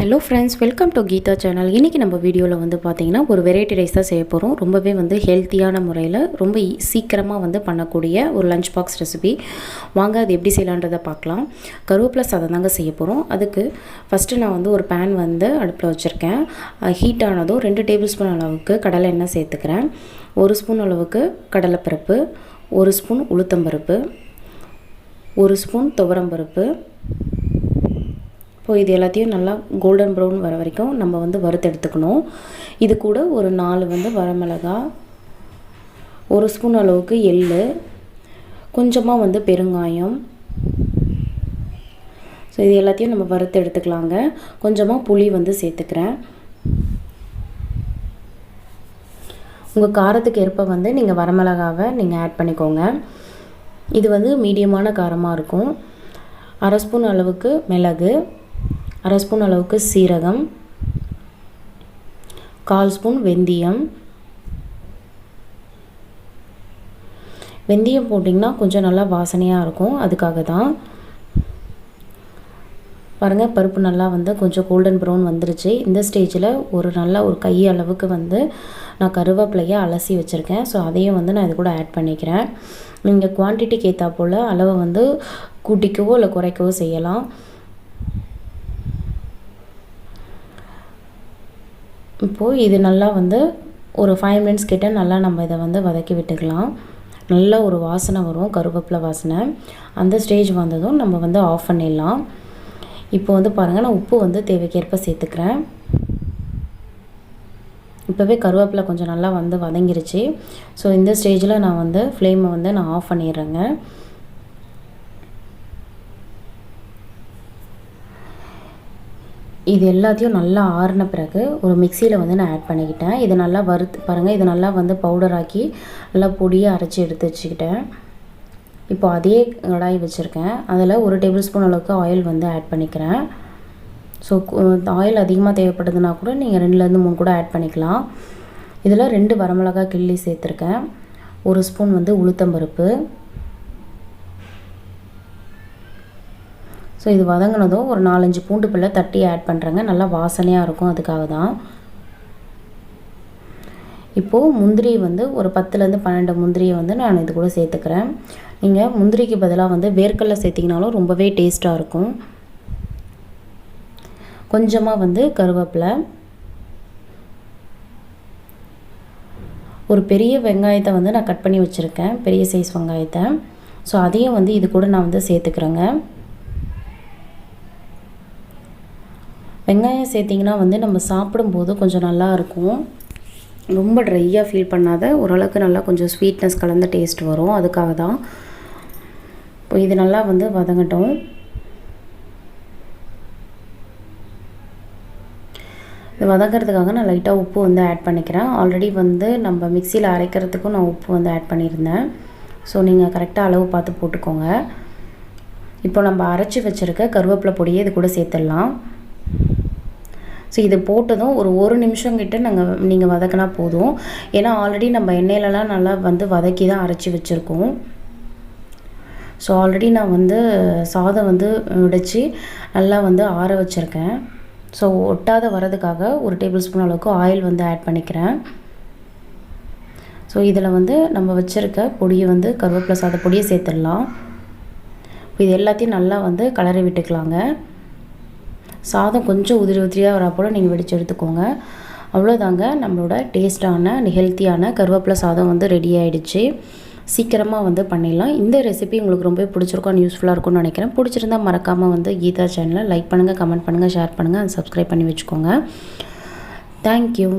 Hello friends, welcome to Geetha channel. இன்றைக்கி நம்ம வீடியோவில் வந்து பார்த்திங்கன்னா ஒரு வெரைட்டி ரைஸ் தான் செய்ய போகிறோம். ரொம்பவே வந்து ஹெல்த்தியான முறையில் ரொம்ப சீக்கிரமாக வந்து பண்ணக்கூடிய ஒரு லஞ்ச் பாக்ஸ் ரெசிபி. வாங்க அது எப்படி செய்யலான்றதை பார்க்கலாம். கருவேப்பிலை சாதம் தாங்க செய்ய போகிறோம். அதுக்கு ஃபஸ்ட்டு நான் வந்து ஒரு பேன் வந்து அடுப்பில் வச்சுருக்கேன். ஹீட் ஆனதும் 2 டேபிள் ஸ்பூன் அளவுக்கு கடலை எண்ணெய் சேர்த்துக்கிறேன். 1 ஸ்பூன் அளவுக்கு கடலைப்பருப்பு, 1 ஸ்பூன் உளுத்தம்பருப்பு, 1 ஸ்பூன் துவரம்பருப்பு. இப்போ இது எல்லாத்தையும் நல்லா கோல்டன் ப்ரௌன் வர வரைக்கும் நம்ம வந்து வறுத்து எடுத்துக்கணும். இது கூட ஒரு 4 வந்து வரமிளகா, 1 ஸ்பூன் அளவுக்கு எள்ளு, கொஞ்சமாக வந்து பெருங்காயம். ஸோ இது எல்லாத்தையும் நம்ம வறுத்து எடுத்துக்கலாங்க. கொஞ்சமாக புளி வந்து சேர்த்துக்கிறேன். உங்கள் காரத்துக்கு ஏற்ப வந்து நீங்கள் வரமிளகாவை நீங்கள் ஆட் பண்ணிக்கோங்க. இது வந்து மீடியமான காரமாக இருக்கும். 1/2 ஸ்பூன் அளவுக்கு மிளகு, 1/2 ஸ்பூன் அளவுக்கு சீரகம், 1/4 ஸ்பூன் வெந்தயம். வெந்தயம் போட்டிங்கன்னா கொஞ்சம் நல்லா வாசனையாக இருக்கும், அதுக்காக தான். பாருங்கள், பருப்பு நல்லா வந்து கொஞ்சம் கோல்டன் ப்ரௌன் வந்துருச்சு. இந்த ஸ்டேஜில் ஒரு கை அளவுக்கு வந்து நான் கருவேப்பிலையை அலசி வச்சுருக்கேன். ஸோ அதையும் வந்து நான் இது கூட ஆட் பண்ணிக்கிறேன். நீங்கள் குவான்டிட்டிக்கு ஏற்றா போல் அளவை வந்து கூட்டிக்கவோ இல்லை குறைக்கவோ செய்யலாம். இப்போது இது நல்லா வந்து ஒரு 5 மினிட்ஸ் கிட்ட நல்லா நம்ம இதை வந்து வதக்கி விட்டுக்கலாம். நல்ல ஒரு வாசனை வரும், கருவேப்பிலை வாசனை. அந்த ஸ்டேஜ் வந்ததும் நம்ம வந்து ஆஃப் பண்ணிடலாம். இப்போ வந்து பாருங்கள், நான் உப்பு வந்து தேவைக்கேற்ப சேர்த்துக்கிறேன். இப்போவே கருவேப்பிலை கொஞ்சம் நல்லா வந்து வதங்கிருச்சு. ஸோ இந்த ஸ்டேஜில் நான் வந்து ஃப்ளேமை வந்து நான் ஆஃப் பண்ணிடுறேங்க. இது எல்லாத்தையும் நல்லா ஆறின பிறகு ஒரு மிக்சியில் வந்து நான் ஆட் பண்ணிக்கிட்டேன். இதை நல்லா வறுத்து பாருங்கள், இதை நல்லா வந்து பவுடராக்கி நல்லா பொடியாக அரைச்சி எடுத்து வச்சுக்கிட்டேன். இப்போ அதே கடாய் வச்சுருக்கேன். அதில் 1 டேபிள் ஸ்பூன் அளவுக்கு ஆயில் வந்து ஆட் பண்ணிக்கிறேன். ஸோ ஆயில் அதிகமாக தேவைப்படுதுன்னா கூட நீங்கள் 2லேருந்து 3 கூட ஆட் பண்ணிக்கலாம். இதில் 2 வரமிளகா கிள்ளி சேர்த்துருக்கேன். 1 ஸ்பூன் வந்து உளுத்தம்பருப்பு. ஸோ இது வதங்கினதும் ஒரு 4-5 பூண்டு பல்லை தட்டி ஆட் பண்ணுறேங்க. நல்லா வாசனையாக இருக்கும், அதுக்காக தான். இப்போது முந்திரி வந்து ஒரு 10லேருந்து 12 முந்திரியை வந்து நான் இது கூட சேர்த்துக்கிறேன். நீங்கள் முந்திரிக்கு பதிலாக வந்து வேர்க்கடலை சேர்த்திங்கனாலும் ரொம்பவே டேஸ்ட்டாக இருக்கும். கொஞ்சமாக வந்து கருவேப்பிலை, ஒரு பெரிய வெங்காயத்தை வந்து நான் கட் பண்ணி வச்சுருக்கேன், பெரிய சைஸ் வெங்காயத்தை. ஸோ அதையும் வந்து இது கூட நான் வந்து சேர்த்துக்கிறேங்க. வெங்காயம் சேர்த்திங்கன்னா வந்து நம்ம சாப்பிடும்போது கொஞ்சம் நல்லா இருக்கும். ரொம்ப ட்ரையாக ஃபீல் பண்ணாத, ஓரளவுக்கு நல்லா கொஞ்சம் ஸ்வீட்னஸ் கலந்த டேஸ்ட் வரும், அதுக்காக தான். இப்போ இது நல்லா வந்து வதங்கட்டும். இது வதங்கிறதுக்காக நான் லைட்டாக உப்பு வந்து ஆட் பண்ணிக்கிறேன். ஆல்ரெடி வந்து நம்ம மிக்சியில் அரைக்கிறதுக்கும் நான் உப்பு வந்து ஆட் பண்ணியிருந்தேன். ஸோ நீங்கள் கரெக்டாக அளவு பார்த்து போட்டுக்கோங்க. இப்போ நம்ம அரைச்சி வச்சுருக்க கருவேப்பிலை பொடியை இது கூட சேர்த்துடலாம். ஸோ இது போட்டதும் ஒரு 1 நிமிஷம் கிட்ட நீங்கள் வதக்கினா போதும். ஏன்னா ஆல்ரெடி நம்ம எண்ணெயிலலாம் நல்லா வந்து வதக்கி தான் அரைச்சி வச்சுருக்கோம். ஸோ ஆல்ரெடி நான் வந்து சாதம் வந்து உடைச்சி நல்லா வந்து ஆற வச்சுருக்கேன். ஸோ ஒட்டாத வரதுக்காக 1 டேபிள் ஸ்பூன் அளவுக்கு ஆயில் வந்து ஆட் பண்ணிக்கிறேன். ஸோ இதில் வந்து நம்ம வச்சுருக்க பொடியை வந்து கருவேப்பிலை சாத பொடியை சேர்த்துடலாம். இது எல்லாத்தையும் நல்லா வந்து கலரி விட்டுக்கலாங்க. சாதம் கொஞ்சம் உதிரியாக வரா போல் நீங்கள் வெடித்து எடுத்துக்கோங்க. அவ்வளோதாங்க, நம்மளோட டேஸ்டான ஹெல்த்தியான கருவேப்பிலை சாதம் வந்து ரெடி ஆகிடுச்சு. சீக்கிரமாக வந்து பண்ணிடலாம். இந்த ரெசிபி உங்களுக்கு ரொம்ப பிடிச்சிருக்கும், யூஸ்ஃபுல்லாக இருக்கும்னு நினைக்கிறேன். பிடிச்சிருந்தால் மறக்காமல் வந்து கீதா சேனலை லைக் பண்ணுங்கள், கமெண்ட் பண்ணுங்கள், ஷேர் பண்ணுங்கள், சப்ஸ்கிரைப் பண்ணி வச்சுக்கோங்க. தேங்க்யூ.